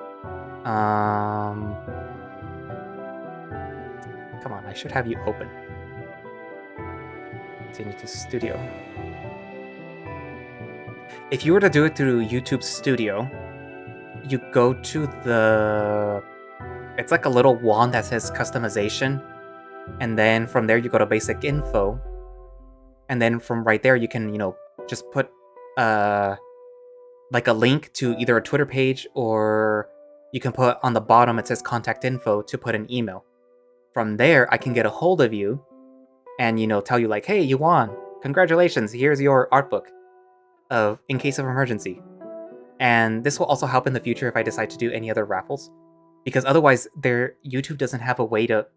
Come on, I should have you open. Continue to Studio. If you were to do it through YouTube Studio, you go to the... It's like a little wand that says customization. And then from there, you go to basic info. And then from right there, you can, just put a link to either a Twitter page, or you can put on the bottom, it says contact info, to put an email. From there, I can get a hold of you and, tell you hey, you won. Congratulations. Here's your art book of In Case of Emergency. And this will also help in the future if I decide to do any other raffles. Because otherwise, YouTube doesn't have a way to,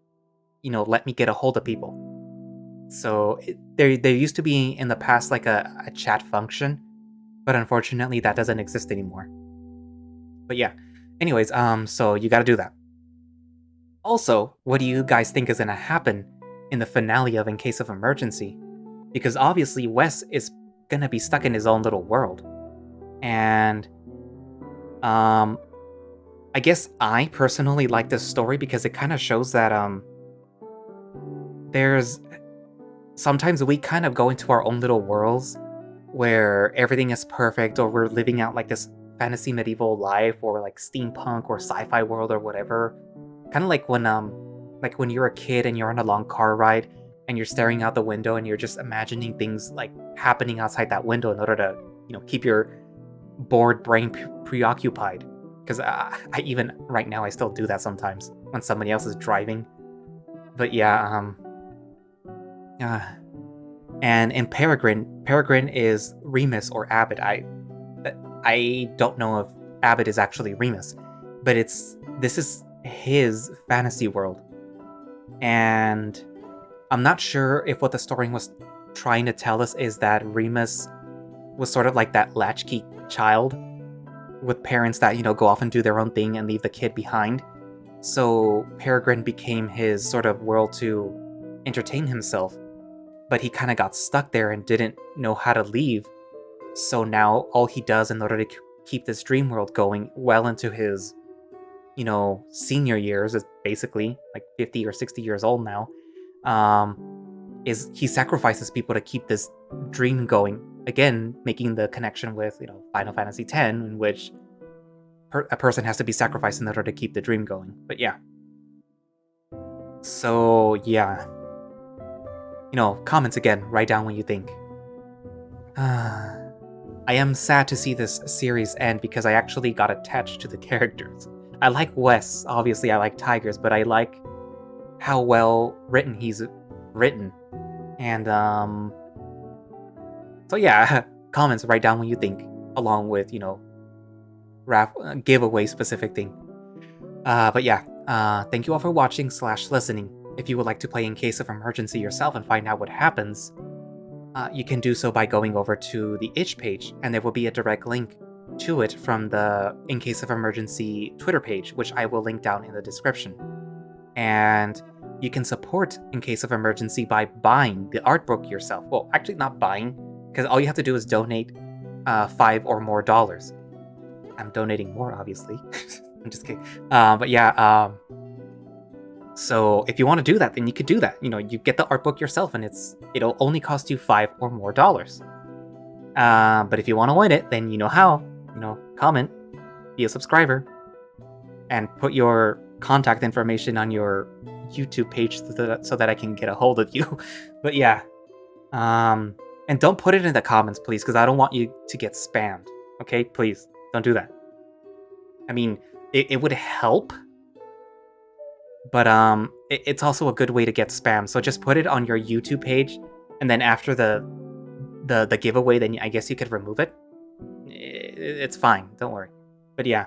let me get a hold of people. So there used to be in the past a chat function, but unfortunately that doesn't exist anymore. But yeah, anyways, so you gotta do that. Also, what do you guys think is gonna happen in the finale of In Case of Emergency? Because obviously Wes is gonna be stuck in his own little world. And I guess I personally like this story because it kind of shows that there's sometimes we kind of go into our own little worlds where everything is perfect, or we're living out like this fantasy medieval life, or like steampunk or sci-fi world or whatever. Kind of like when you're a kid and you're on a long car ride and you're staring out the window and you're just imagining things like happening outside that window in order to, keep your bored brain preoccupied. Because I even right now I still do that sometimes when somebody else is driving. But yeah, uh, and in Peregrine is Remus or Abbott. I don't know if Abbott is actually Remus, but this is his fantasy world. And I'm not sure if what the story was trying to tell us is that Remus was sort of like that latchkey child with parents that, go off and do their own thing and leave the kid behind. So Peregrine became his sort of world to entertain himself, but he kind of got stuck there and didn't know how to leave. So now all he does in order to keep this dream world going well into his, senior years, is basically like 50 or 60 years old now, is he sacrifices people to keep this dream going. Again, making the connection with, Final Fantasy X, in which a person has to be sacrificed in order to keep the dream going. But yeah. So, yeah. Comments again. Write down what you think. I am sad to see this series end because I actually got attached to the characters. I like Wes, obviously I like Tigers, but I like how well written he's written. And, so yeah, comments, write down what you think, along with, giveaway specific thing. But yeah, thank you all for watching / listening. If you would like to play In Case of Emergency yourself and find out what happens, you can do so by going over to the itch page, and there will be a direct link to it from the In Case of Emergency Twitter page, which I will link down in the description. And you can support In Case of Emergency by buying the art book yourself. Well, actually not buying, because all you have to do is donate $5 or more. I'm donating more, obviously. I'm just kidding. But yeah, so if you want to do that, then you could do that. You get the art book yourself, and it'll only cost you $5 or more. But if you want to win it, then you know how. Comment, be a subscriber, and put your contact information on your YouTube page so that I can get a hold of you. But yeah, and don't put it in the comments, please, because I don't want you to get spammed. Okay, please don't do that. I mean, it would help, but it's also a good way to get spam. So just put it on your YouTube page, and then after the giveaway, then I guess you could remove it. It's fine, don't worry. But yeah,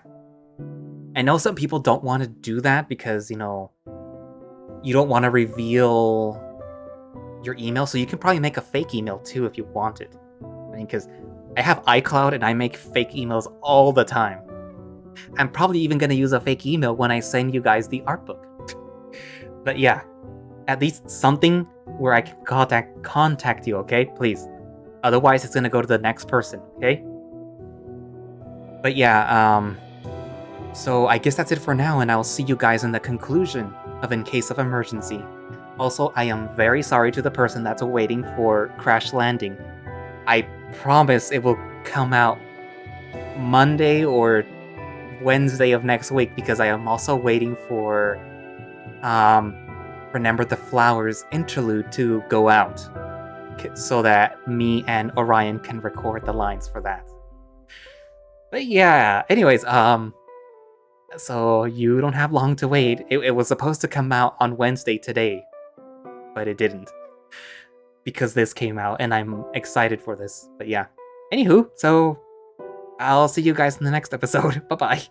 I know some people don't want to do that because you don't want to reveal your email, so you can probably make a fake email too if you wanted. I mean, because I have iCloud and I make fake emails all the time. I'm probably even going to use a fake email when I send you guys the art book. But yeah, at least something where I can contact you, okay? Please. Otherwise, it's going to go to the next person, okay? But yeah, so I guess that's it for now, and I'll see you guys in the conclusion of In Case of Emergency. Also, I am very sorry to the person that's waiting for Crash Landing. I promise it will come out Monday or Wednesday of next week, because I am also waiting for Remember the Flowers interlude to go out, so that me and Orion can record the lines for that. But yeah, anyways, so you don't have long to wait. It was supposed to come out on Wednesday today, but it didn't, because this came out, and I'm excited for this. But yeah, anywho, so I'll see you guys in the next episode. Bye-bye.